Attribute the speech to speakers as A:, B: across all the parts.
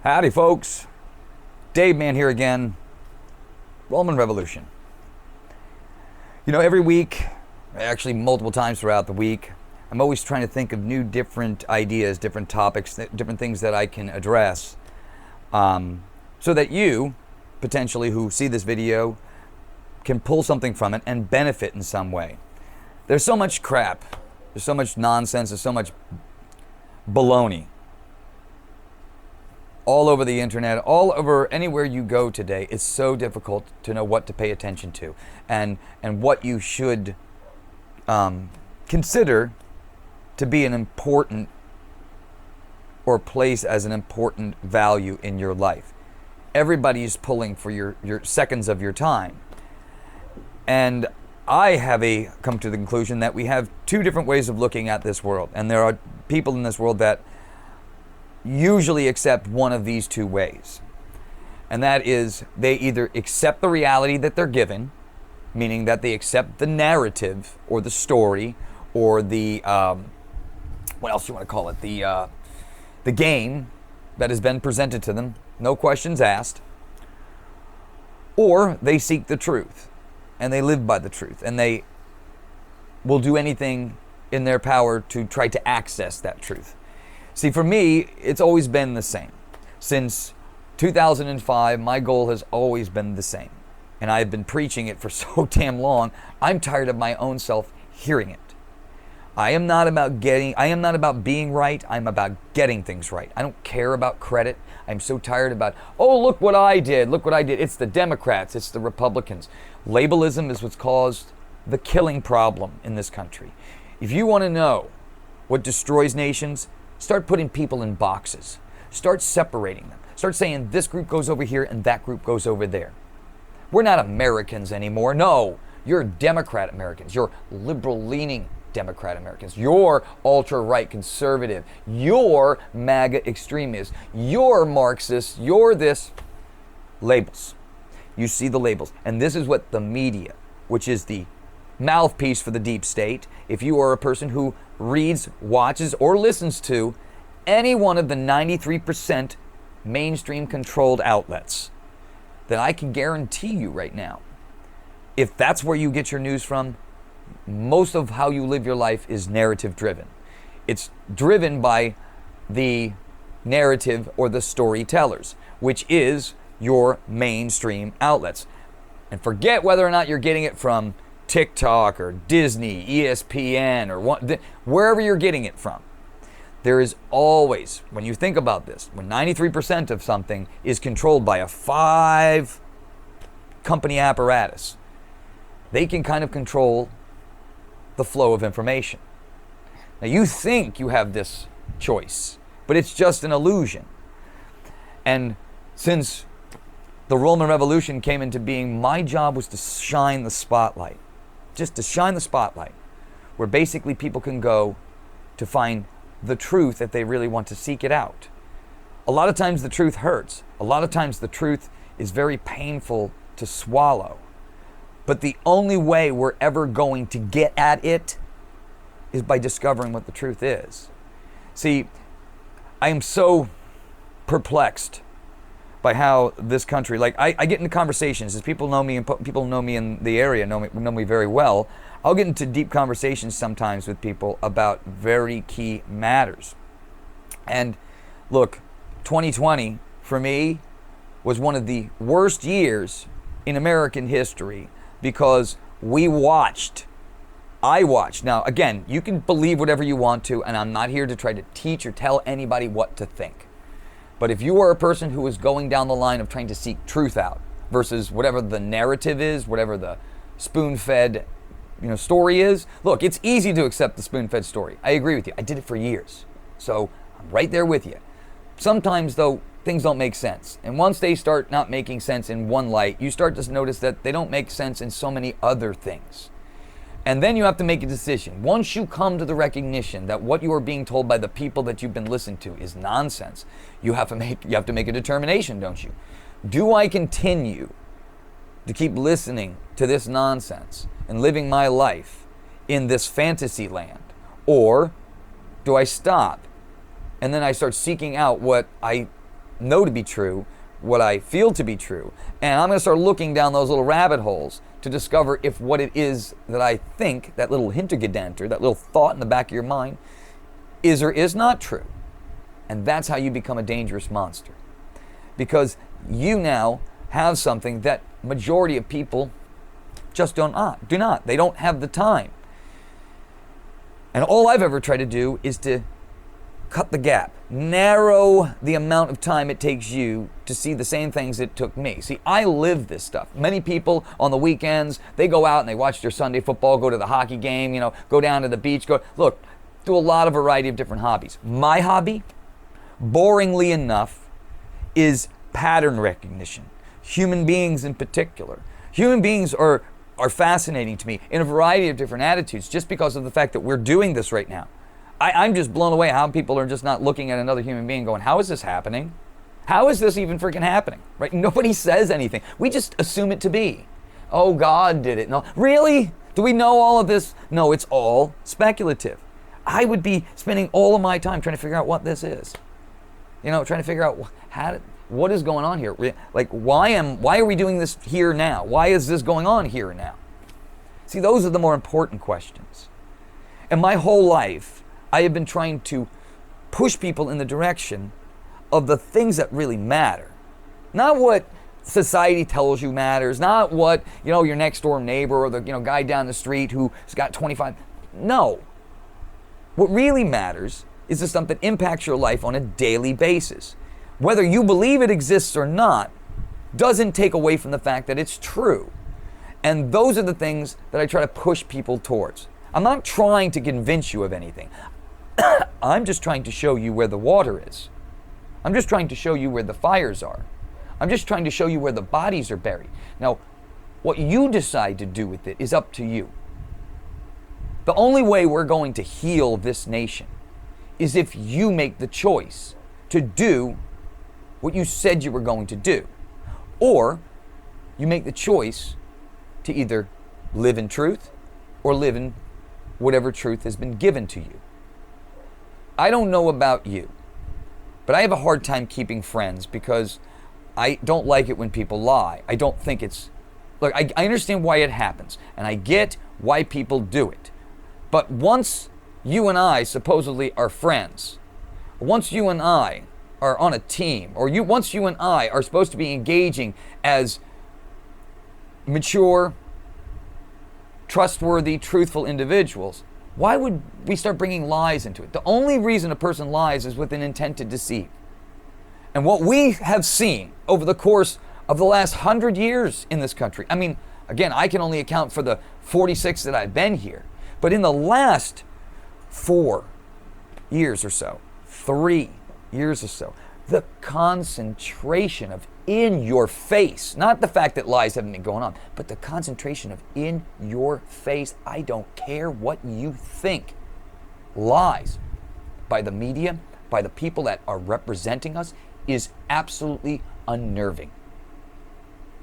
A: Howdy folks, DaveMan here again, Rollman Revolution. You know, every week, actually multiple times throughout the week, I'm always trying to think of new different ideas, different topics, different things that I can address so that you, potentially who see this video, can pull something from it and benefit in some way. There's so much crap, there's so much nonsense, there's so much baloney all over the internet, all over anywhere you go today. It's so difficult to know what to pay attention to and what you should consider to be an important or place as an important value in your life. Everybody's pulling for your seconds of your time. And I have come to the conclusion that we have two different ways of looking at this world. And there are people in this world that usually accept one of these two ways. And that is, they either accept the reality that they're given, meaning that they accept the narrative or the story or the, what else you want to call it, the game that has been presented to them, no questions asked, or they seek the truth and they live by the truth and they will do anything in their power to try to access that truth. See, for me, it's always been the same. Since 2005, my goal has always been the same. And I've been preaching it for so damn long, I'm tired of my own self hearing it. I am not about being right, I'm about getting things right. I don't care about credit. I'm so tired about, oh, look what I did, look what I did. It's the Democrats, it's the Republicans. Labelism is what's caused the killing problem in this country. If you want to know what destroys nations, start putting people in boxes. Start separating them. Start saying this group goes over here and that group goes over there. We're not Americans anymore. No, you're Democrat Americans. You're liberal-leaning Democrat Americans. You're ultra-right conservative. You're MAGA extremists. You're Marxists. You're this. Labels. You see the labels. And this is what the media, which is the mouthpiece for the deep state, if you are a person who reads, watches, or listens to any one of the 93% mainstream controlled outlets, then I can guarantee you right now, if that's where you get your news from, most of how you live your life is narrative driven. It's driven by the narrative or the storytellers, which is your mainstream outlets. And forget whether or not you're getting it from TikTok or Disney, ESPN, or wherever you're getting it from. There is always, when you think about this, when 93% of something is controlled by a 5-company apparatus, they can kind of control the flow of information. Now you think you have this choice, but it's just an illusion. And since the Rollman Revolution came into being, my job was to shine the spotlight. Just to shine the spotlight, where basically people can go to find the truth if they really want to seek it out. A lot of times the truth hurts. A lot of times the truth is very painful to swallow. But the only way we're ever going to get at it is by discovering what the truth is. See, I am so perplexed by how this country, like I get into conversations, as people know me and people know me in the area, know me very well. I'll get into deep conversations sometimes with people about very key matters. And look, 2020 for me was one of the worst years in American history because I watched. Now, again, you can believe whatever you want to, and I'm not here to try to teach or tell anybody what to think. But if you are a person who is going down the line of trying to seek truth out versus whatever the narrative is, whatever the spoon-fed story is, look, it's easy to accept the spoon-fed story. I agree with you. I did it for years. So I'm right there with you. Sometimes, though, things don't make sense. And once they start not making sense in one light, you start to notice that they don't make sense in so many other things. And then you have to make a decision. Once you come to the recognition that what you are being told by the people that you've been listening to is nonsense, you have to make a determination, don't you? Do I continue to keep listening to this nonsense and living my life in this fantasy land? Or do I stop and then I start seeking out what I know to be true, what I feel to be true, and I'm going to start looking down those little rabbit holes to discover if what it is that I think, that little hintergedanker, that little thought in the back of your mind, is or is not true. And that's how you become a dangerous monster. Because you now have something that majority of people just do not. They don't have the time. And all I've ever tried to do is to cut the gap, narrow the amount of time it takes you to see the same things it took me. See, I live this stuff. Many people on the weekends, they go out and they watch their Sunday football, go to the hockey game, go down to the beach, do a lot of variety of different hobbies. My hobby, boringly enough, is pattern recognition. Human beings in particular. Human beings are fascinating to me in a variety of different attitudes just because of the fact that we're doing this right now. I'm just blown away how people are just not looking at another human being going, how is this happening? How is this even freaking happening? Right? Nobody says anything. We just assume it to be. Oh, God did it. No, really? Do we know all of this? No, it's all speculative. I would be spending all of my time trying to figure out what this is. Trying to figure out what is going on here. Like, why are we doing this here now? Why is this going on here now? See, those are the more important questions. And my whole life, I have been trying to push people in the direction of the things that really matter. Not what society tells you matters, not what, your next door neighbor or the, guy down the street who's got 25. No. What really matters is the stuff that impacts your life on a daily basis. Whether you believe it exists or not doesn't take away from the fact that it's true. And those are the things that I try to push people towards. I'm not trying to convince you of anything. I'm just trying to show you where the water is. I'm just trying to show you where the fires are. I'm just trying to show you where the bodies are buried. Now, what you decide to do with it is up to you. The only way we're going to heal this nation is if you make the choice to do what you said you were going to do. Or you make the choice to either live in truth or live in whatever truth has been given to you. I don't know about you, but I have a hard time keeping friends because I don't like it when people lie. I don't think it's... Look, I understand why it happens, and I get why people do it. But once you and I supposedly are friends, once you and I are on a team, or once you and I are supposed to be engaging as mature, trustworthy, truthful individuals, why would we start bringing lies into it? The only reason a person lies is with an intent to deceive. And what we have seen over the course of the last 100 years in this country, I mean, again, I can only account for the 46 that I've been here, but in the last 4 years or so, 3 years or so, the concentration of in your face, not the fact that lies haven't been going on, but the concentration of in your face, I don't care what you think, lies by the media, by the people that are representing us, is absolutely unnerving,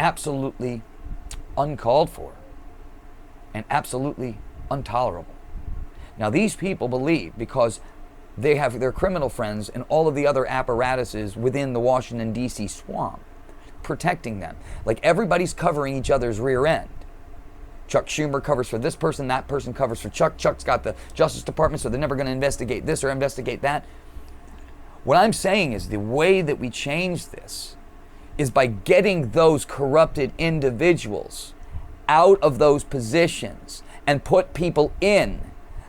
A: absolutely uncalled for, and absolutely intolerable. Now, these people believe because they have their criminal friends and all of the other apparatuses within the Washington, D.C. swamp protecting them. Like everybody's covering each other's rear end. Chuck Schumer covers for this person, that person covers for Chuck. Chuck's got the Justice Department, so they're never going to investigate this or investigate that. What I'm saying is the way that we change this is by getting those corrupted individuals out of those positions and put people in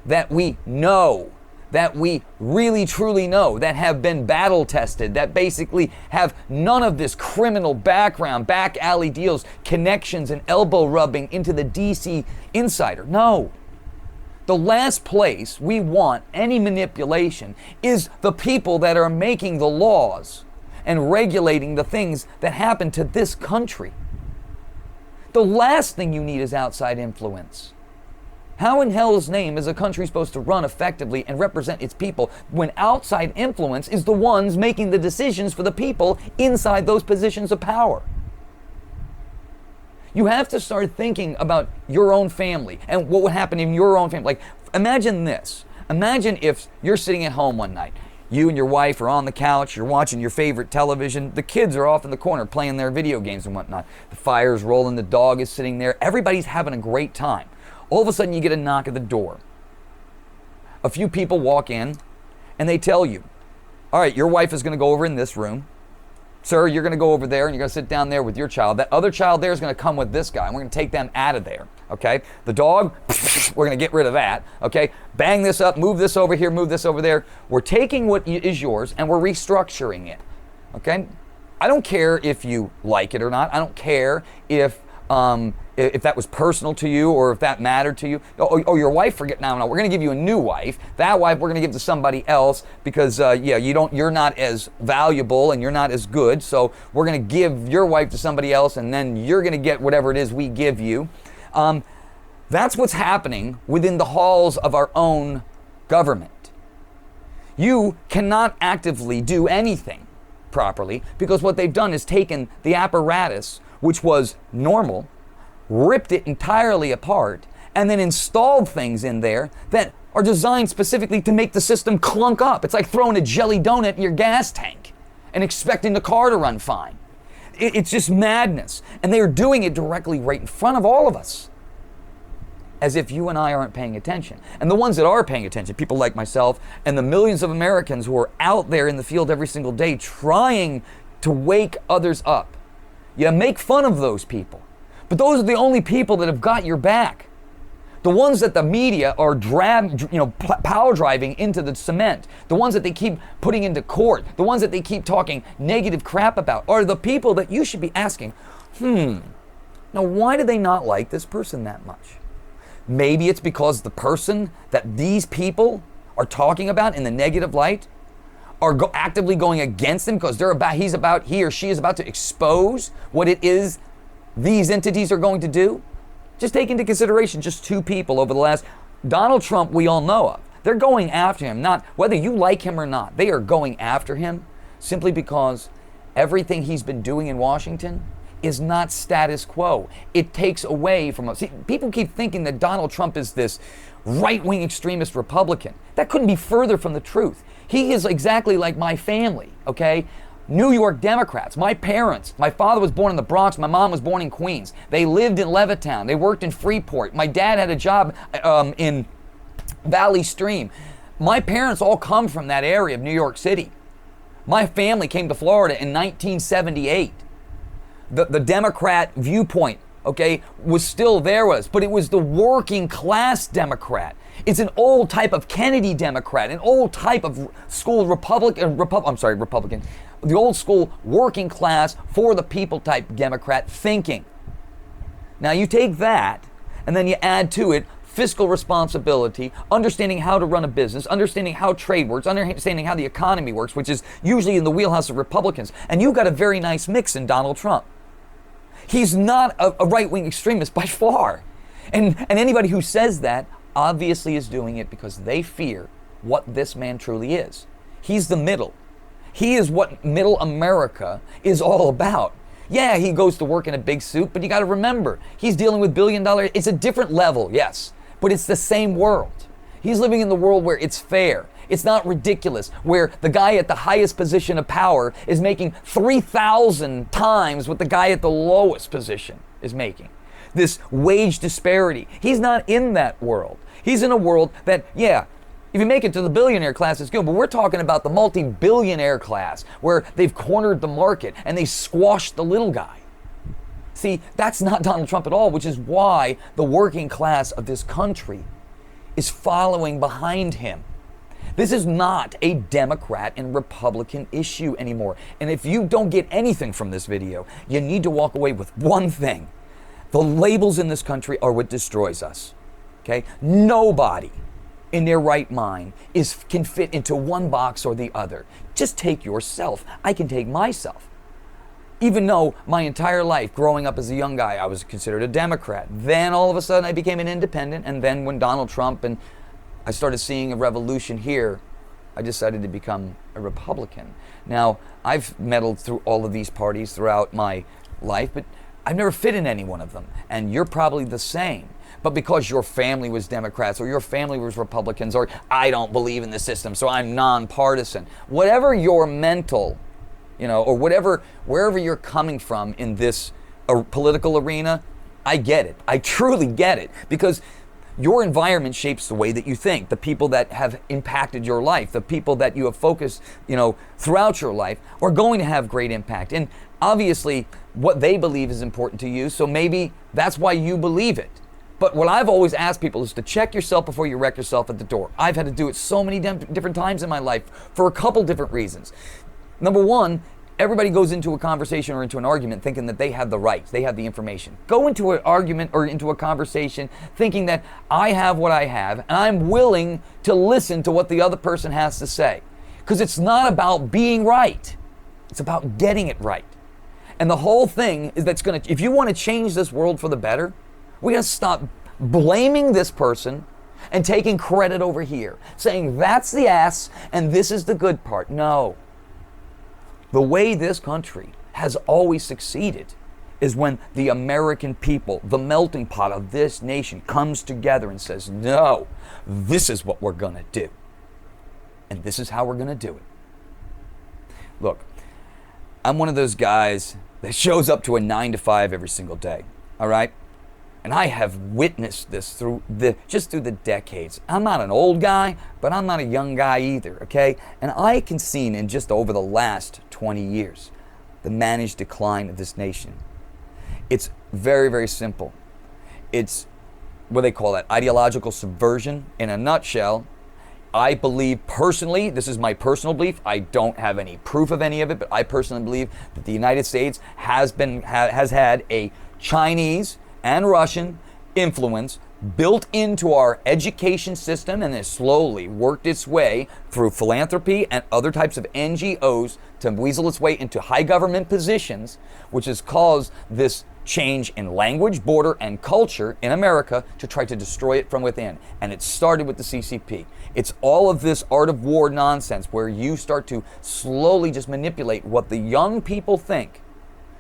A: that we know, that we really truly know, that have been battle tested, that basically have none of this criminal background, back alley deals, connections and elbow rubbing into the DC insider. No. The last place we want any manipulation is the people that are making the laws and regulating the things that happen to this country. The last thing you need is outside influence. How in hell's name is a country supposed to run effectively and represent its people when outside influence is the ones making the decisions for the people inside those positions of power? You have to start thinking about your own family and what would happen in your own family. Like, imagine this. Imagine if you're sitting at home one night. You and your wife are on the couch, you're watching your favorite television. The kids are off in the corner playing their video games and whatnot. The fire's rolling, the dog is sitting there. Everybody's having a great time. All of a sudden you get a knock at the door. A few people walk in and they tell you, all right, your wife is going to go over in this room. Sir, you're going to go over there and you're going to sit down there with your child. That other child there is going to come with this guy and we're going to take them out of there, okay? The dog, we're going to get rid of that, okay? Bang this up, move this over here, move this over there. We're taking what is yours and we're restructuring it, okay? I don't care if you like it or not. I don't care if that was personal to you or if that mattered to you. Oh, your wife, forget, no, we're going to give you a new wife. That wife we're going to give to somebody else because, you're not as valuable and you're not as good. So we're going to give your wife to somebody else and then you're going to get whatever it is we give you. That's what's happening within the halls of our own government. You cannot actively do anything properly because what they've done is taken the apparatus, which was normal, ripped it entirely apart, and then installed things in there that are designed specifically to make the system clunk up. It's like throwing a jelly donut in your gas tank and expecting the car to run fine. It's just madness. And they are doing it directly right in front of all of us, as if you and I aren't paying attention. And the ones that are paying attention, people like myself and the millions of Americans who are out there in the field every single day trying to wake others up. You make fun of those people. But those are the only people that have got your back. The ones that the media are power driving into the cement, the ones that they keep putting into court, the ones that they keep talking negative crap about, are the people that you should be asking, now why do they not like this person that much? Maybe it's because the person that these people are talking about in the negative light are actively going against him because he or she is about to expose what it is these entities are going to do. Just take into consideration just two people over the last, Donald Trump we all know of. They're going after him, not whether you like him or not. They are going after him simply because everything he's been doing in Washington is not status quo. It takes away from us. See, people keep thinking that Donald Trump is this right-wing extremist Republican. That couldn't be further from the truth. He is exactly like my family, okay? New York Democrats. My parents, my father was born in the Bronx, my mom was born in Queens. They lived in Levittown. They worked in Freeport. My dad had a job in Valley Stream. My parents all come from that area of New York City. My family came to Florida in 1978. The Democrat viewpoint, okay, was still there with us, but it was the working class Democrat. It's an old type of Kennedy Democrat, an old type of school Republican, the old school working class for the people type Democrat thinking. Now you take that and then you add to it fiscal responsibility, understanding how to run a business, understanding how trade works, understanding how the economy works, which is usually in the wheelhouse of Republicans. And you've got a very nice mix in Donald Trump. He's not a right-wing extremist by far. And anybody who says that obviously is doing it because they fear what this man truly is. He's the middle. He is what middle America is all about. Yeah, he goes to work in a big suit, but you got to remember, he's dealing with billion-dollar, it's a different level, yes, but it's the same world. He's living in the world where it's fair. It's not ridiculous, where the guy at the highest position of power is making 3,000 times what the guy at the lowest position is making. This wage disparity. He's not in that world. He's in a world that, yeah, if you make it to the billionaire class, it's good, but we're talking about the multi-billionaire class where they've cornered the market and they squashed the little guy. See, that's not Donald Trump at all, which is why the working class of this country is following behind him. This is not a Democrat and Republican issue anymore. And if you don't get anything from this video, you need to walk away with one thing. The labels in this country are what destroys us. Okay? Nobody in their right mind can fit into one box or the other. Just take yourself. I can take myself. Even though my entire life, growing up as a young guy, I was considered a Democrat. Then all of a sudden I became an independent. And then when Donald Trump and I started seeing a revolution here, I decided to become a Republican. Now, I've meddled through all of these parties throughout my life, but I've never fit in any one of them, and you're probably the same. But because your family was Democrats or your family was Republicans, or I don't believe in the system, so I'm nonpartisan. Whatever your mental, or wherever you're coming from in this political arena, I get it. I truly get it, because your environment shapes the way that you think. The people that have impacted your life, the people that you have focused, throughout your life, are going to have great impact. And obviously, what they believe is important to you, so maybe that's why you believe it. But what I've always asked people is to check yourself before you wreck yourself at the door. I've had to do it so many different times in my life for a couple different reasons. Number one, everybody goes into a conversation or into an argument thinking that they have the right, they have the information. Go into an argument or into a conversation thinking that I have what I have and I'm willing to listen to what the other person has to say. Because it's not about being right. It's about getting it right. And the whole thing is if you want to change this world for the better, we got to stop blaming this person and taking credit over here, saying that's the ass and this is the good part. No. The way this country has always succeeded is when the American people, the melting pot of this nation, comes together and says, no, this is what we're going to do. And this is how we're going to do it. Look, I'm one of those guys that shows up to a 9 to 5 every single day, all right? And I have witnessed this through the decades. I'm not an old guy, but I'm not a young guy either, okay? And I can see in just over the last 20 years, the managed decline of this nation. It's very, very simple. It's what they call that, ideological subversion. In a nutshell, I believe personally, this is my personal belief, I don't have any proof of any of it, but I personally believe that the United States has had a Chinese and Russian influence built into our education system, and has slowly worked its way through philanthropy and other types of NGOs to weasel its way into high government positions, which has caused this change in language, border, and culture in America to try to destroy it from within. And it started with the CCP. It's all of this art of war nonsense where you start to slowly just manipulate what the young people think.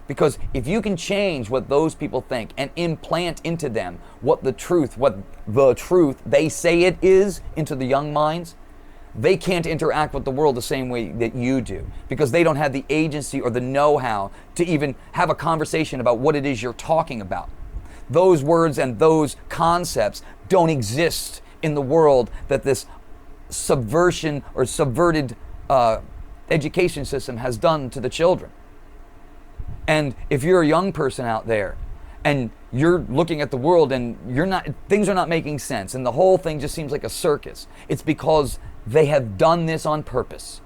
A: Because if you can change what those people think and implant into them what the truth they say it is into the young minds, they can't interact with the world the same way that you do, because they don't have the agency or the know-how to even have a conversation about what it is you're talking about. Those words and those concepts don't exist in the world that this subversion or subverted education system has done to the children. And if you're a young person out there and you're looking at the world and things are not making sense and the whole thing just seems like a circus, it's because they have done this on purpose.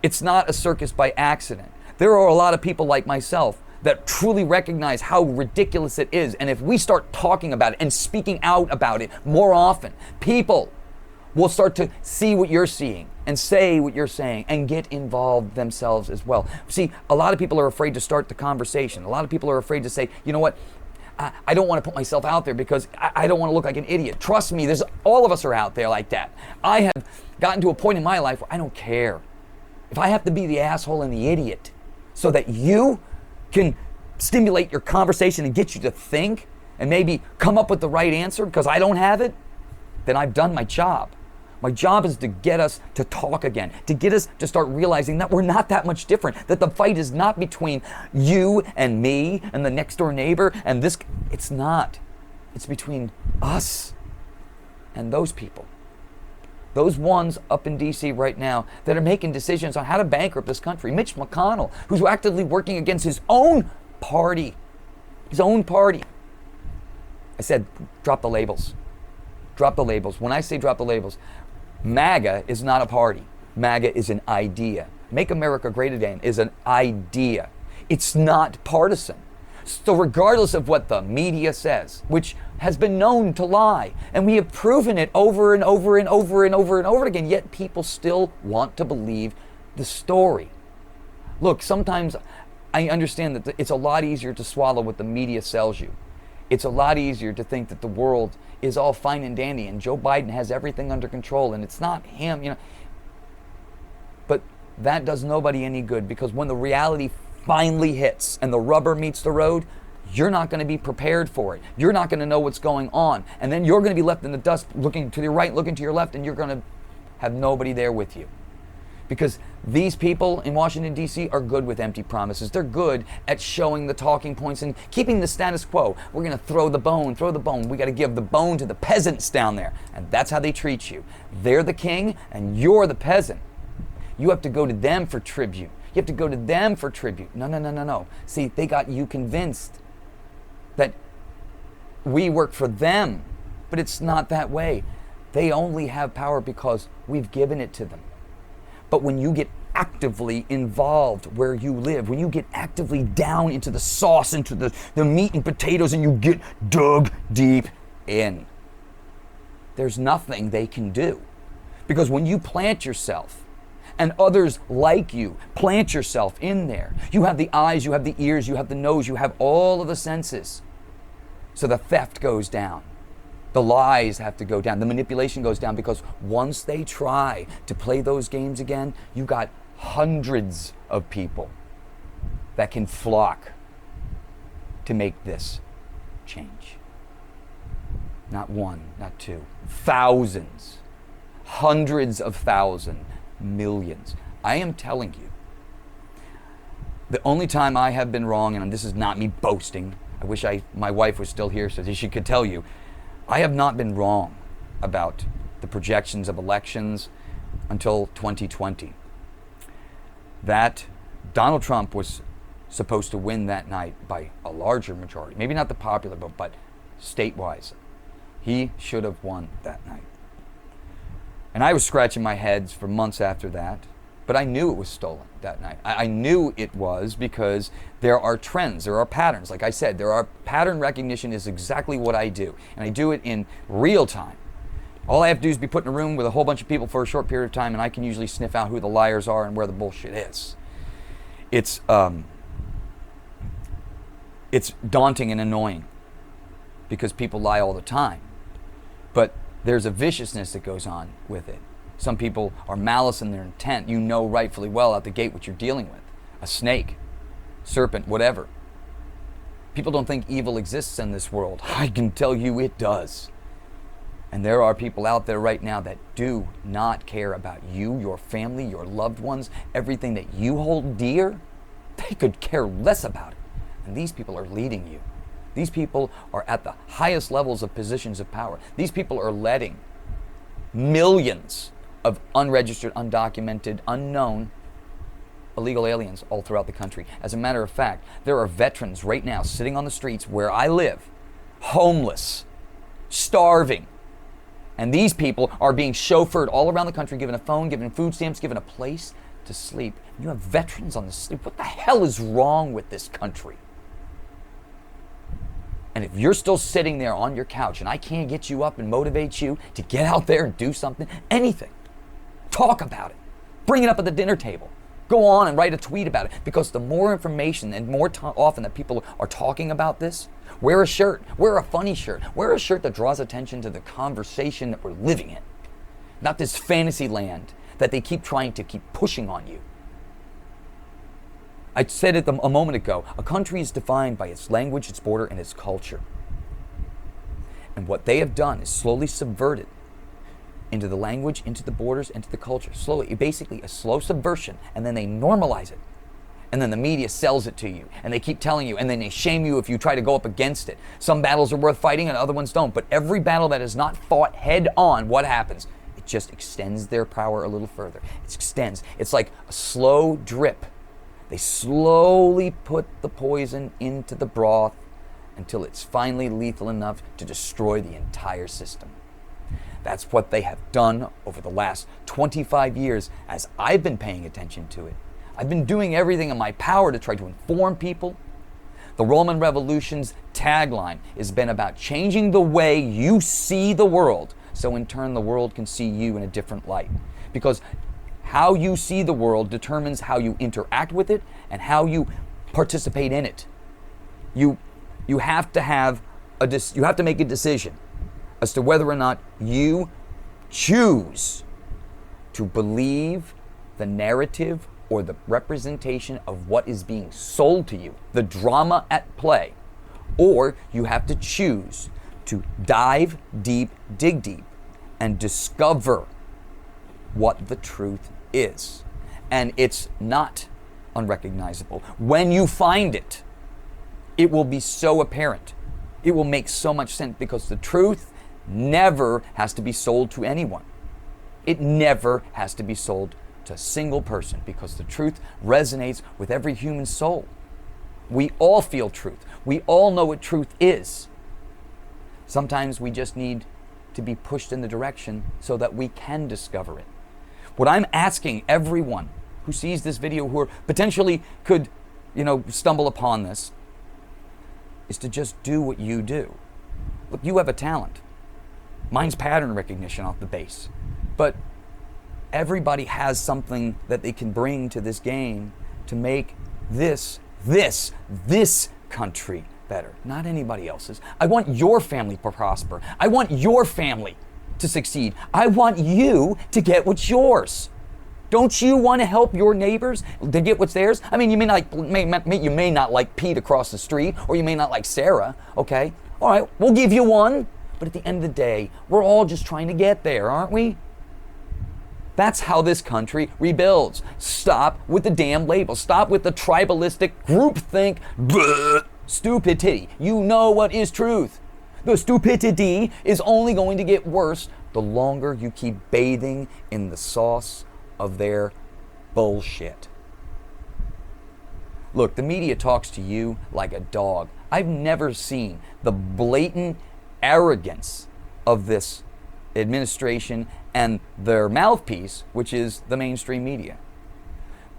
A: It's not a circus by accident. There are a lot of people like myself that truly recognize how ridiculous it is. And if we start talking about it and speaking out about it more often, people will start to see what you're seeing and say what you're saying and get involved themselves as well. See, a lot of people are afraid to start the conversation. A lot of people are afraid to say, you know what, I don't want to put myself out there because I don't want to look like an idiot. Trust me, all of us are out there like that. I have gotten to a point in my life where I don't care. If I have to be the asshole and the idiot so that you can stimulate your conversation and get you to think and maybe come up with the right answer because I don't have it, then I've done my job. My job is to get us to talk again, to get us to start realizing that we're not that much different, that the fight is not between you and me and the next door neighbor and this. It's not. It's between us and those people. Those ones up in D.C. right now that are making decisions on how to bankrupt this country. Mitch McConnell, who's actively working against his own party. His own party. I said, drop the labels. Drop the labels. When I say drop the labels, MAGA is not a party. MAGA is an idea. Make America Great Again is an idea. It's not partisan. So regardless of what the media says, which has been known to lie, and we have proven it over and over and over and over and over again, yet people still want to believe the story. Look, sometimes I understand that it's a lot easier to swallow what the media sells you. It's a lot easier to think that the world is all fine and dandy and Joe Biden has everything under control and it's not him, But that does nobody any good, because when the reality finally hits and the rubber meets the road, you're not going to be prepared for it. You're not going to know what's going on. And then you're going to be left in the dust, looking to your right, looking to your left, and you're going to have nobody there with you. Because these people in Washington, D.C. are good with empty promises. They're good at showing the talking points and keeping the status quo. We're going to throw the bone, throw the bone. We got to give the bone to the peasants down there. And that's how they treat you. They're the king and you're the peasant. You have to go to them for tribute. You have to go to them for tribute. No. See, they got you convinced that we work for them. But it's not that way. They only have power because we've given it to them. But when you get actively involved where you live, when you get actively down into the sauce, into the meat and potatoes, and you get dug deep in, there's nothing they can do. Because when you plant yourself, and others like you, plant yourself in there, you have the eyes, you have the ears, you have the nose, you have all of the senses. So the theft goes down. The lies have to go down. The manipulation goes down, because once they try to play those games again, you got hundreds of people that can flock to make this change. Not one, not two, thousands, hundreds of thousands, millions. I am telling you, the only time I have been wrong, and this is not me boasting, I wish my wife was still here so she could tell you, I have not been wrong about the projections of elections until 2020. That Donald Trump was supposed to win that night by a larger majority. Maybe not the popular vote, but state-wise. He should have won that night. And I was scratching my head for months after that, but I knew it was stolen that night. I knew it was, because there are trends, there are patterns. Like I said, pattern recognition is exactly what I do. And I do it in real time. All I have to do is be put in a room with a whole bunch of people for a short period of time, and I can usually sniff out who the liars are and where the bullshit is. It's daunting and annoying, because people lie all the time. But there's a viciousness that goes on with it. Some people are malice in their intent. You know rightfully well out the gate what you're dealing with. A snake, serpent, whatever. People don't think evil exists in this world. I can tell you it does. And there are people out there right now that do not care about you, your family, your loved ones, everything that you hold dear. They could care less about it. And these people are leading you. These people are at the highest levels of positions of power. These people are letting millions of unregistered, undocumented, unknown illegal aliens all throughout the country. As a matter of fact, there are veterans right now sitting on the streets where I live, homeless, starving. And these people are being chauffeured all around the country, given a phone, given food stamps, given a place to sleep. You have veterans on the street. What the hell is wrong with this country? And if you're still sitting there on your couch and I can't get you up and motivate you to get out there and do something, anything, talk about it. Bring it up at the dinner table. Go on and write a tweet about it. Because the more information and more often that people are talking about this, wear a shirt, wear a funny shirt, wear a shirt that draws attention to the conversation that we're living in. Not this fantasy land that they keep trying to keep pushing on you. I said it a moment ago, a country is defined by its language, its border, and its culture. And what they have done is slowly subverted into the language, into the borders, into the culture. Slowly, basically a slow subversion, and then they normalize it. And then the media sells it to you, and they keep telling you, and then they shame you if you try to go up against it. Some battles are worth fighting and other ones don't, but every battle that is not fought head on, what happens? It just extends their power a little further. It extends. It's like a slow drip. They slowly put the poison into the broth until it's finally lethal enough to destroy the entire system. That's what they have done over the last 25 years as I've been paying attention to it. I've been doing everything in my power to try to inform people. The Rollman Revolution's tagline has been about changing the way you see the world, so in turn the world can see you in a different light. Because how you see the world determines how you interact with it and how you participate in it. You have to make a decision as to whether or not you choose to believe the narrative or the representation of what is being sold to you, the drama at play, or you have to choose to dive deep, dig deep, and discover what the truth is. And it's not unrecognizable. When you find it, it will be so apparent. It will make so much sense, because the truth never has to be sold to anyone. It never has to be sold to a single person, because the truth resonates with every human soul. We all feel truth. We all know what truth is. Sometimes we just need to be pushed in the direction so that we can discover it. What I'm asking everyone who sees this video, who potentially could, stumble upon this, is to just do what you do. Look, you have a talent. Mine's pattern recognition off the base. But everybody has something that they can bring to this game to make this country better, not anybody else's. I want your family to prosper. I want your family to succeed. I want you to get what's yours. Don't you want to help your neighbors to get what's theirs? I mean, you may not like Pete across the street, or you may not like Sarah, okay? All right, we'll give you one. But at the end of the day, we're all just trying to get there, aren't we? That's how this country rebuilds. Stop with the damn labels. Stop with the tribalistic groupthink stupidity. You know what is truth. The stupidity is only going to get worse the longer you keep bathing in the sauce of their bullshit. Look, the media talks to you like a dog. I've never seen the blatant arrogance of this administration and their mouthpiece, which is the mainstream media.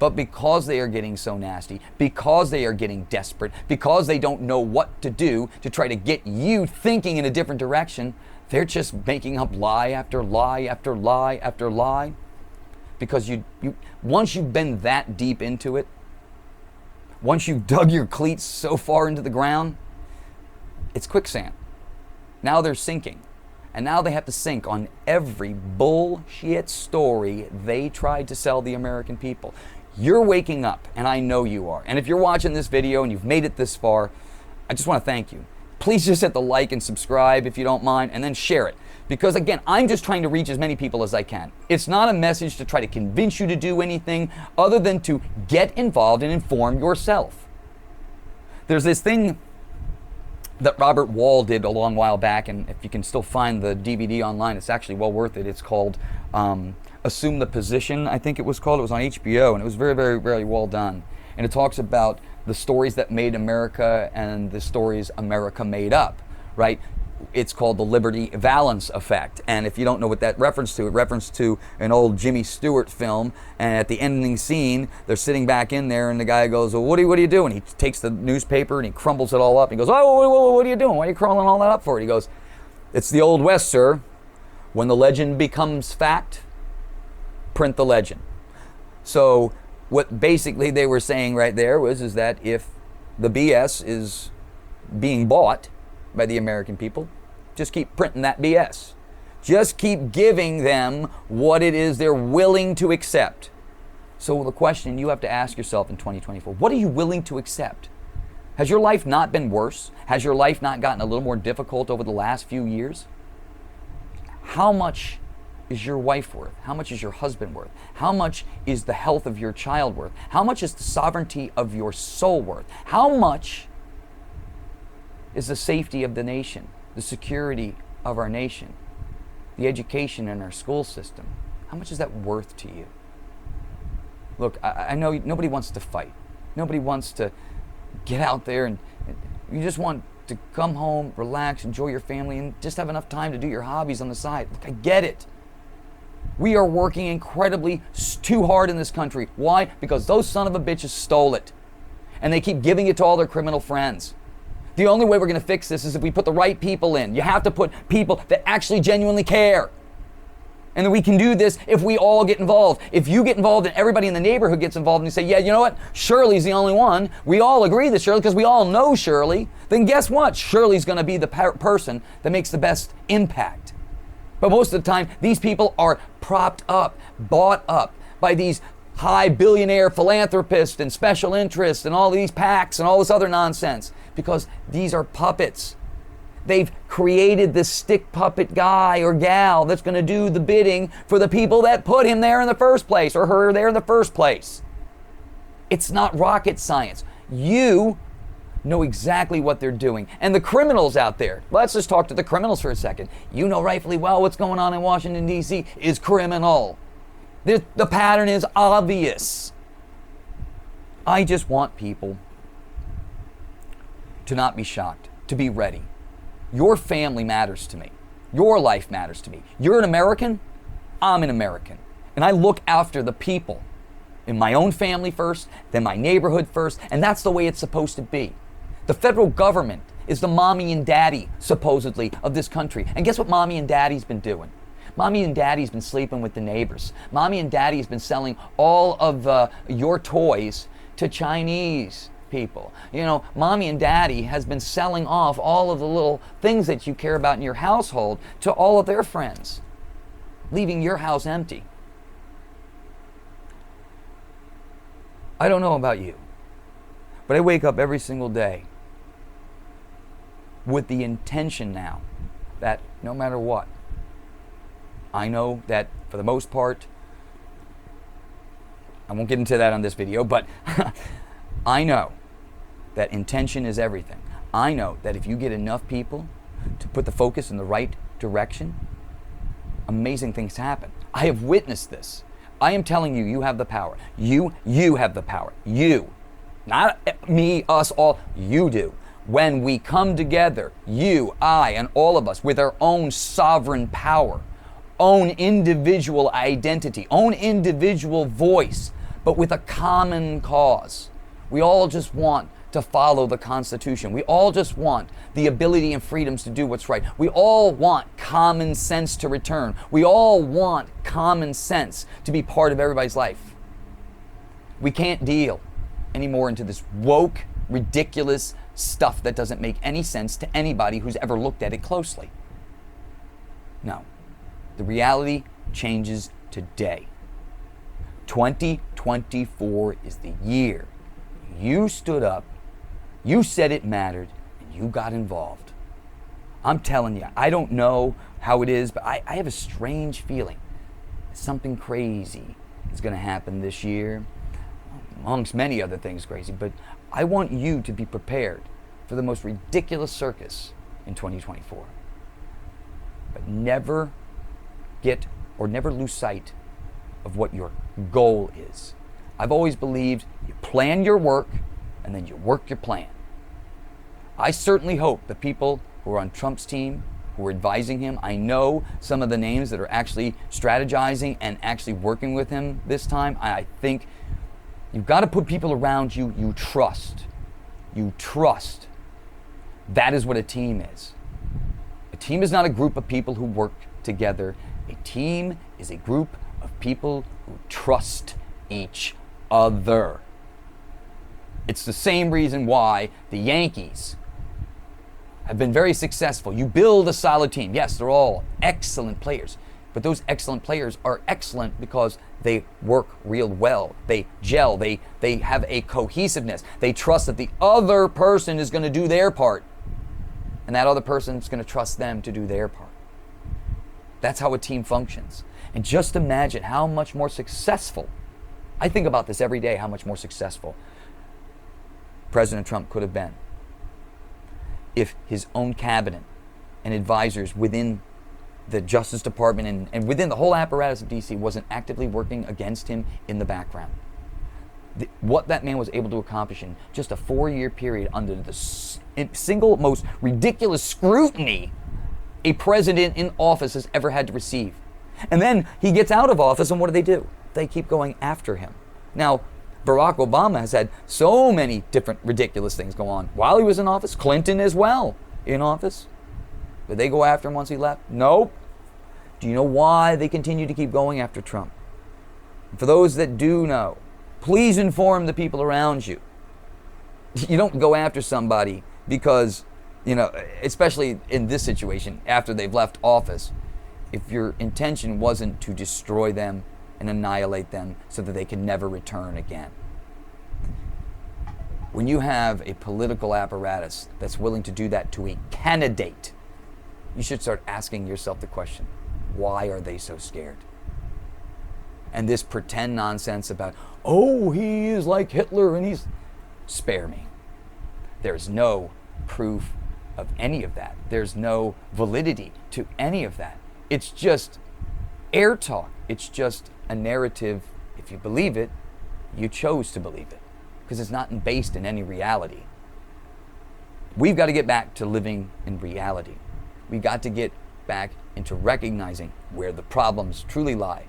A: But because they are getting so nasty, because they are getting desperate, because they don't know what to do to try to get you thinking in a different direction, they're just making up lie after lie after lie after lie. Because you once you've been that deep into it, once you've dug your cleats so far into the ground, it's quicksand. Now they're sinking. And now they have to sink on every bullshit story they tried to sell the American people. You're waking up, and I know you are. And if you're watching this video and you've made it this far, I just want to thank you. Please just hit the like and subscribe if you don't mind, and then share it. Because again, I'm just trying to reach as many people as I can. It's not a message to try to convince you to do anything other than to get involved and inform yourself. There's this thing that Robert Wall did a long while back, and if you can still find the DVD online, it's actually well worth it. It's called Assume the Position, I think it was called. It was on HBO, and it was very, very, very well done. And it talks about the stories that made America and the stories America made up, right? It's called the Liberty Valance effect. And if you don't know what that reference to, it referenced to an old Jimmy Stewart film. And at the ending scene, they're sitting back in there, and the guy goes, well, what are you doing? He takes the newspaper and he crumbles it all up. He goes, oh, what are you doing? Why are you crumbling all that up for? He goes, it's the Old West, sir. When the legend becomes fact, print the legend. So what basically they were saying right there is that if the BS is being bought by the American people, just keep printing that BS. Just keep giving them what it is they're willing to accept. So the question you have to ask yourself in 2024, what are you willing to accept? Has your life not been worse? Has your life not gotten a little more difficult over the last few years? How much is your wife worth? How much is your husband worth? How much is the health of your child worth? How much is the sovereignty of your soul worth? How much is the safety of the nation, the security of our nation, the education in our school system? How much is that worth to you? Look, I know nobody wants to fight. Nobody wants to get out there, and you just want to come home, relax, enjoy your family, and just have enough time to do your hobbies on the side. Look, I get it. We are working incredibly too hard in this country. Why? Because those son of a bitches stole it. And they keep giving it to all their criminal friends. The only way we're going to fix this is if we put the right people in. You have to put people that actually genuinely care. And then we can do this if we all get involved. If you get involved and everybody in the neighborhood gets involved and you say, yeah, you know what? Shirley's the only one. We all agree that Shirley, because we all know Shirley. Then guess what? Shirley's going to be the person that makes the best impact. But most of the time, these people are propped up, bought up by these high billionaire philanthropist and special interest and all these PACs and all this other nonsense, because these are puppets. They've created this stick puppet guy or gal that's going to do the bidding for the people that put him there in the first place or her there in the first place. It's not rocket science. You know exactly what they're doing. And the criminals out there, let's just talk to the criminals for a second. You know rightfully well what's going on in Washington, D.C. is criminal. The pattern is obvious. I just want people to not be shocked, to be ready. Your family matters to me. Your life matters to me. You're an American, I'm an American. And I look after the people in my own family first, then my neighborhood first, and that's the way it's supposed to be. The federal government is the mommy and daddy, supposedly, of this country. And guess what mommy and daddy's been doing? Mommy and daddy's been sleeping with the neighbors. Mommy and daddy's been selling all of your toys to Chinese people. You know, mommy and daddy has been selling off all of the little things that you care about in your household to all of their friends, leaving your house empty. I don't know about you, but I wake up every single day with the intention now that no matter what, I know that for the most part, I won't get into that on this video, but I know that intention is everything. I know that if you get enough people to put the focus in the right direction, amazing things happen. I have witnessed this. I am telling you, you have the power. You have the power. You. Not me, us, all. You do. When we come together, you, I, and all of us with our own sovereign power, own individual identity, own individual voice, but with a common cause. We all just want to follow the Constitution. We all just want the ability and freedoms to do what's right. We all want common sense to return. We all want common sense to be part of everybody's life. We can't deal anymore into this woke, ridiculous stuff that doesn't make any sense to anybody who's ever looked at it closely. No. The reality changes today. 2024 is the year you stood up, you said it mattered, and you got involved. I'm telling you, I don't know how it is, but I have a strange feeling something crazy is going to happen this year, amongst many other things crazy, but I want you to be prepared for the most ridiculous circus in 2024. But never lose sight of what your goal is. I've always believed you plan your work and then you work your plan. I certainly hope the people who are on Trump's team, who are advising him, I know some of the names that are actually strategizing and actually working with him this time. I think you've got to put people around you you trust. You trust. That is what a team is. A team is not a group of people who work together. A team is a group of people who trust each other. It's the same reason why the Yankees have been very successful. You build a solid team. Yes, they're all excellent players, but those excellent players are excellent because they work real well. They gel. They have a cohesiveness. They trust that the other person is going to do their part, and that other person is going to trust them to do their part. That's how a team functions. And just imagine how much more successful, I think about this every day, how much more successful President Trump could have been if his own cabinet and advisors within the Justice Department and within the whole apparatus of DC wasn't actively working against him in the background. What that man was able to accomplish in just a 4-year period under the single most ridiculous scrutiny a president in office has ever had to receive. And then he gets out of office, and what do? They keep going after him. Now, Barack Obama has had so many different ridiculous things go on while he was in office. Clinton as well, in office. Did they go after him once he left? Nope. Do you know why they continue to keep going after Trump? And for those that do know, please inform the people around you. You don't go after somebody because, especially in this situation, after they've left office, if your intention wasn't to destroy them and annihilate them so that they can never return again. When you have a political apparatus that's willing to do that to a candidate, you should start asking yourself the question, why are they so scared? And this pretend nonsense about, oh, he is like Hitler and he's... Spare me. There's no proof of any of that. There's no validity to any of that. It's just air talk. It's just a narrative. If you believe it, you chose to believe it, because it's not based in any reality. We've got to get back to living in reality. We've got to get back into recognizing where the problems truly lie.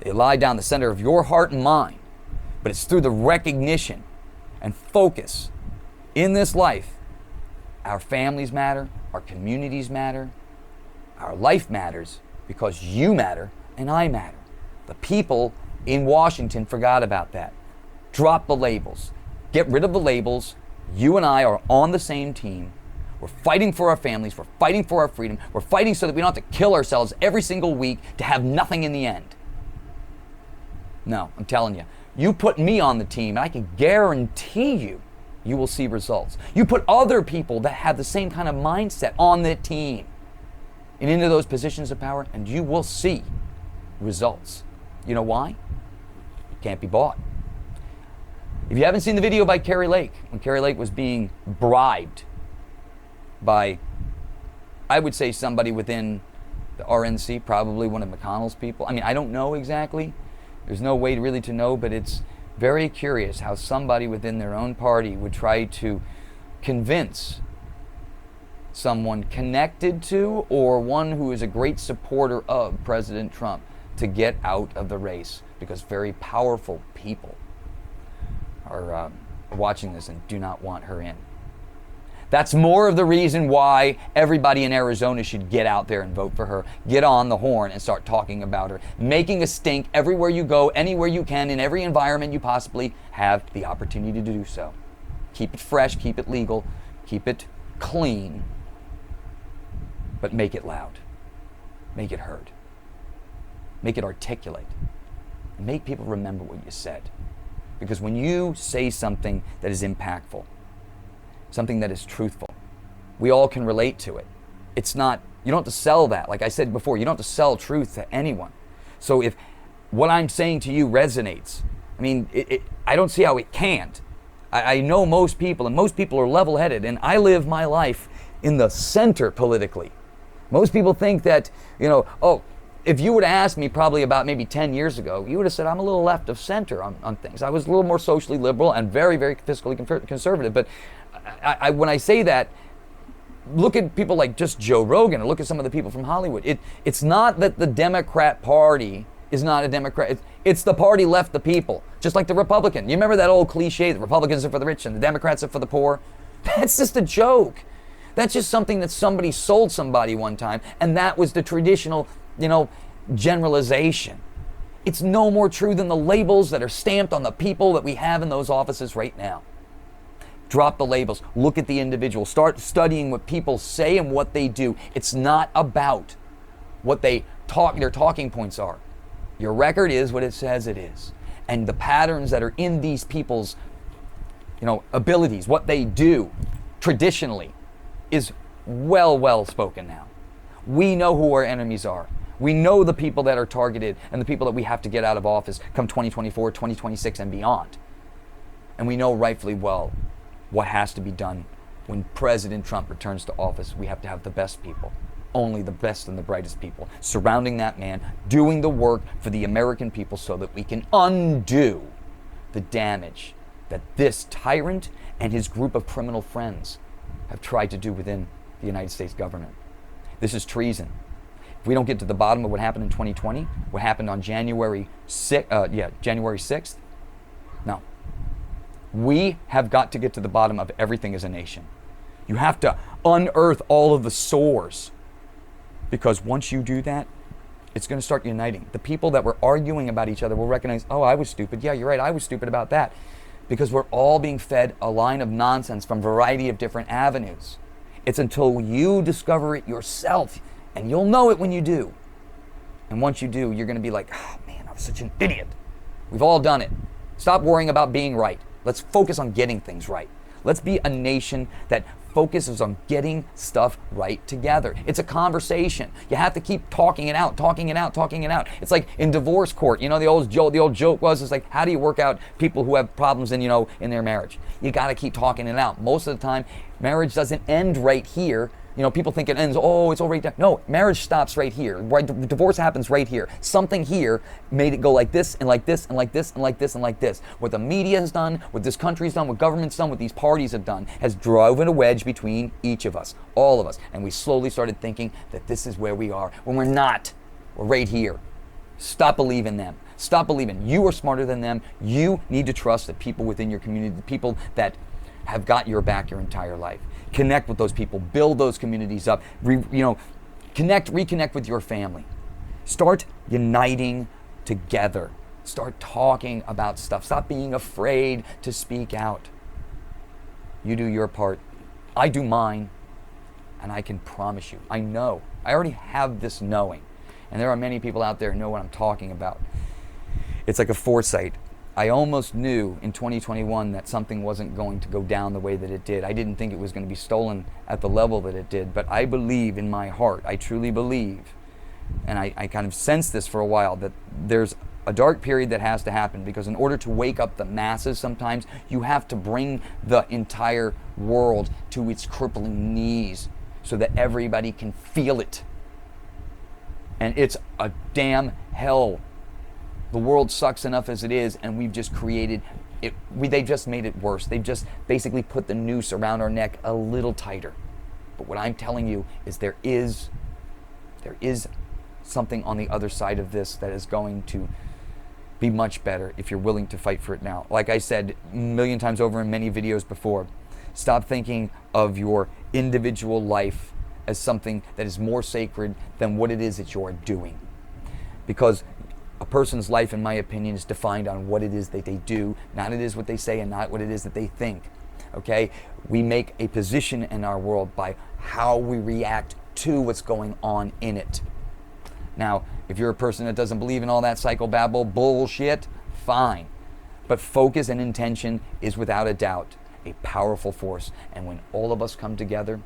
A: They lie down the center of your heart and mind, but it's through the recognition and focus in this life. Our families matter, our communities matter, our life matters because you matter and I matter. The people in Washington forgot about that. Drop the labels. Get rid of the labels. You and I are on the same team. We're fighting for our families. We're fighting for our freedom. We're fighting so that we don't have to kill ourselves every single week to have nothing in the end. No, I'm telling you. You put me on the team, and I can guarantee you will see results. You put other people that have the same kind of mindset on the team and into those positions of power, and you will see results. You know why? It can't be bought. If you haven't seen the video by Kari Lake, when Kari Lake was being bribed by, I would say, somebody within the RNC, probably one of McConnell's people. I mean, I don't know exactly. There's no way really to know, but it's very curious how somebody within their own party would try to convince someone connected to or one who is a great supporter of President Trump to get out of the race, because very powerful people are watching this and do not want her in. That's more of the reason why everybody in Arizona should get out there and vote for her. Get on the horn and start talking about her. Making a stink everywhere you go, anywhere you can, in every environment you possibly have the opportunity to do so. Keep it fresh, keep it legal, keep it clean, but make it loud. Make it heard. Make it articulate. Make people remember what you said. Because when you say something that is impactful, something that is truthful, we all can relate to it. It's not, you don't have to sell that. Like I said before, you don't have to sell truth to anyone. So if what I'm saying to you resonates, I mean, I don't see how it can't. I know most people, and most people are level-headed, and I live my life in the center politically. Most people think that, oh, if you would have asked me probably about maybe 10 years ago, you would have said I'm a little left of center on things. I was a little more socially liberal and very, very fiscally conservative. But when I say that, look at people like just Joe Rogan, or look at some of the people from Hollywood. It's not that the Democrat Party is not a Democrat. It's the party left the people, just like the Republican. You remember that old cliche, the Republicans are for the rich and the Democrats are for the poor? That's just a joke. That's just something that somebody sold somebody one time, and that was the traditional, generalization. It's no more true than the labels that are stamped on the people that we have in those offices right now. Drop the labels. Look at the individual. Start studying what people say and what they do. It's not about what their talking points are. Your record is what it says it is. And the patterns that are in these people's, abilities, what they do traditionally is well spoken now. We know who our enemies are. We know the people that are targeted and the people that we have to get out of office come 2024, 2026 and beyond. And we know rightfully well what has to be done when President Trump returns to office. We have to have the best people, only the best and the brightest people surrounding that man, doing the work for the American people so that we can undo the damage that this tyrant and his group of criminal friends have tried to do within the United States government. This is treason. If we don't get to the bottom of what happened in 2020, what happened on January 6th, no. We have got to get to the bottom of everything as a nation. You have to unearth all of the sores, because once you do that, it's going to start uniting. The people that were arguing about each other will recognize, oh, I was stupid. Yeah, you're right, I was stupid about that. Because we're all being fed a line of nonsense from a variety of different avenues. It's until you discover it yourself, and you'll know it when you do. And once you do, you're going to be like, oh man, such an idiot. We've all done it. Stop worrying about being right. Let's focus on getting things right. Let's be a nation that focuses on getting stuff right together. It's a conversation. You have to keep talking it out, talking it out, talking it out. It's like in divorce court, the old joke was, it's like, how do you work out people who have problems in their marriage? You got to keep talking it out. Most of the time, marriage doesn't end right here. People think it ends, it's already done. No, marriage stops right here. Right, divorce happens right here. Something here made it go like this and like this and like this and like this and like this. What the media has done, what this country's done, what government's done, what these parties have done, has driven a wedge between each of us, all of us. And we slowly started thinking that this is where we are, when we're not. We're right here. Stop believing them. Stop believing. You are smarter than them. You need to trust the people within your community, the people that have got your back your entire life. Connect with those people, build those communities up, reconnect with your family. Start uniting together. Start talking about stuff. Stop being afraid to speak out. You do your part. I do mine. And I can promise you, I know, I already have this knowing. And there are many people out there who know what I'm talking about. It's like a foresight. I almost knew in 2021 that something wasn't going to go down the way that it did. I didn't think it was going to be stolen at the level that it did, but I believe in my heart, I truly believe, and I kind of sensed this for a while, that there's a dark period that has to happen, because in order to wake up the masses sometimes, you have to bring the entire world to its crippling knees so that everybody can feel it. And it's a damn hell. The world sucks enough as it is, and we've just created it. They just made it worse. They've just basically put the noose around our neck a little tighter. But what I'm telling you is there is something on the other side of this that is going to be much better if you're willing to fight for it now. Like I said a million times over in many videos before, stop thinking of your individual life as something that is more sacred than what it is that you're doing. Because a person's life, in my opinion, is defined on what it is that they do, not it is what they say, and not what it is that they think. Okay? We make a position in our world by how we react to what's going on in it. Now, if you're a person that doesn't believe in all that psychobabble bullshit, fine. But focus and intention is without a doubt a powerful force. And when all of us come together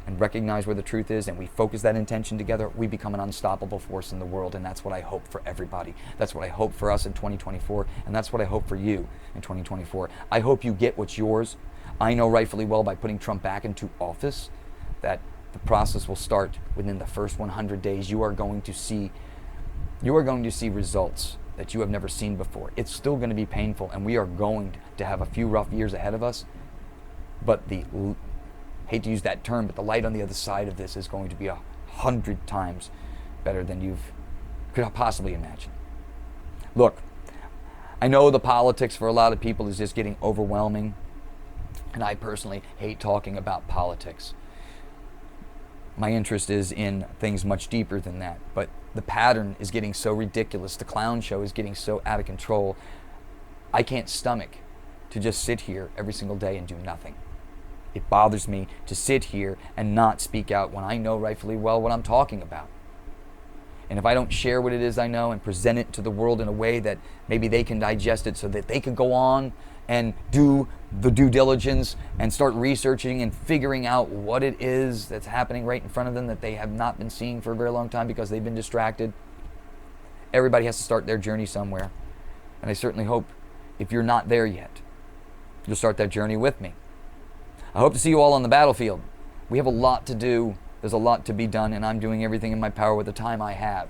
A: and recognize where the truth is, and we focus that intention together, we become an unstoppable force in the world. And that's what I hope for everybody. That's what I hope for us in 2024, and that's what I hope for you in 2024. I hope you get what's yours. I know rightfully well, by putting Trump back into office, that the process will start within the first 100 days. You are going to see results that you have never seen before. It's still going to be painful, and we are going to have a few rough years ahead of us, but hate to use that term, but the light on the other side of this is going to be 100 times better than you could possibly imagine. Look, I know the politics for a lot of people is just getting overwhelming, and I personally hate talking about politics. My interest is in things much deeper than that, but the pattern is getting so ridiculous, the clown show is getting so out of control, I can't stomach to just sit here every single day and do nothing. It bothers me to sit here and not speak out when I know rightfully well what I'm talking about. And if I don't share what it is I know and present it to the world in a way that maybe they can digest it so that they can go on and do the due diligence and start researching and figuring out what it is that's happening right in front of them that they have not been seeing for a very long time because they've been distracted. Everybody has to start their journey somewhere. And I certainly hope, if you're not there yet, you'll start that journey with me. I hope to see you all on the battlefield. We have a lot to do. There's a lot to be done, and I'm doing everything in my power with the time I have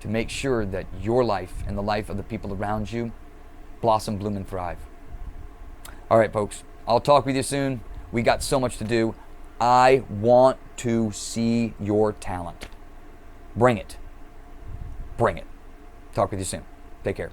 A: to make sure that your life and the life of the people around you blossom, bloom, and thrive. All right, folks, I'll talk with you soon. We got so much to do. I want to see your talent. Bring it. Bring it. Talk with you soon. Take care.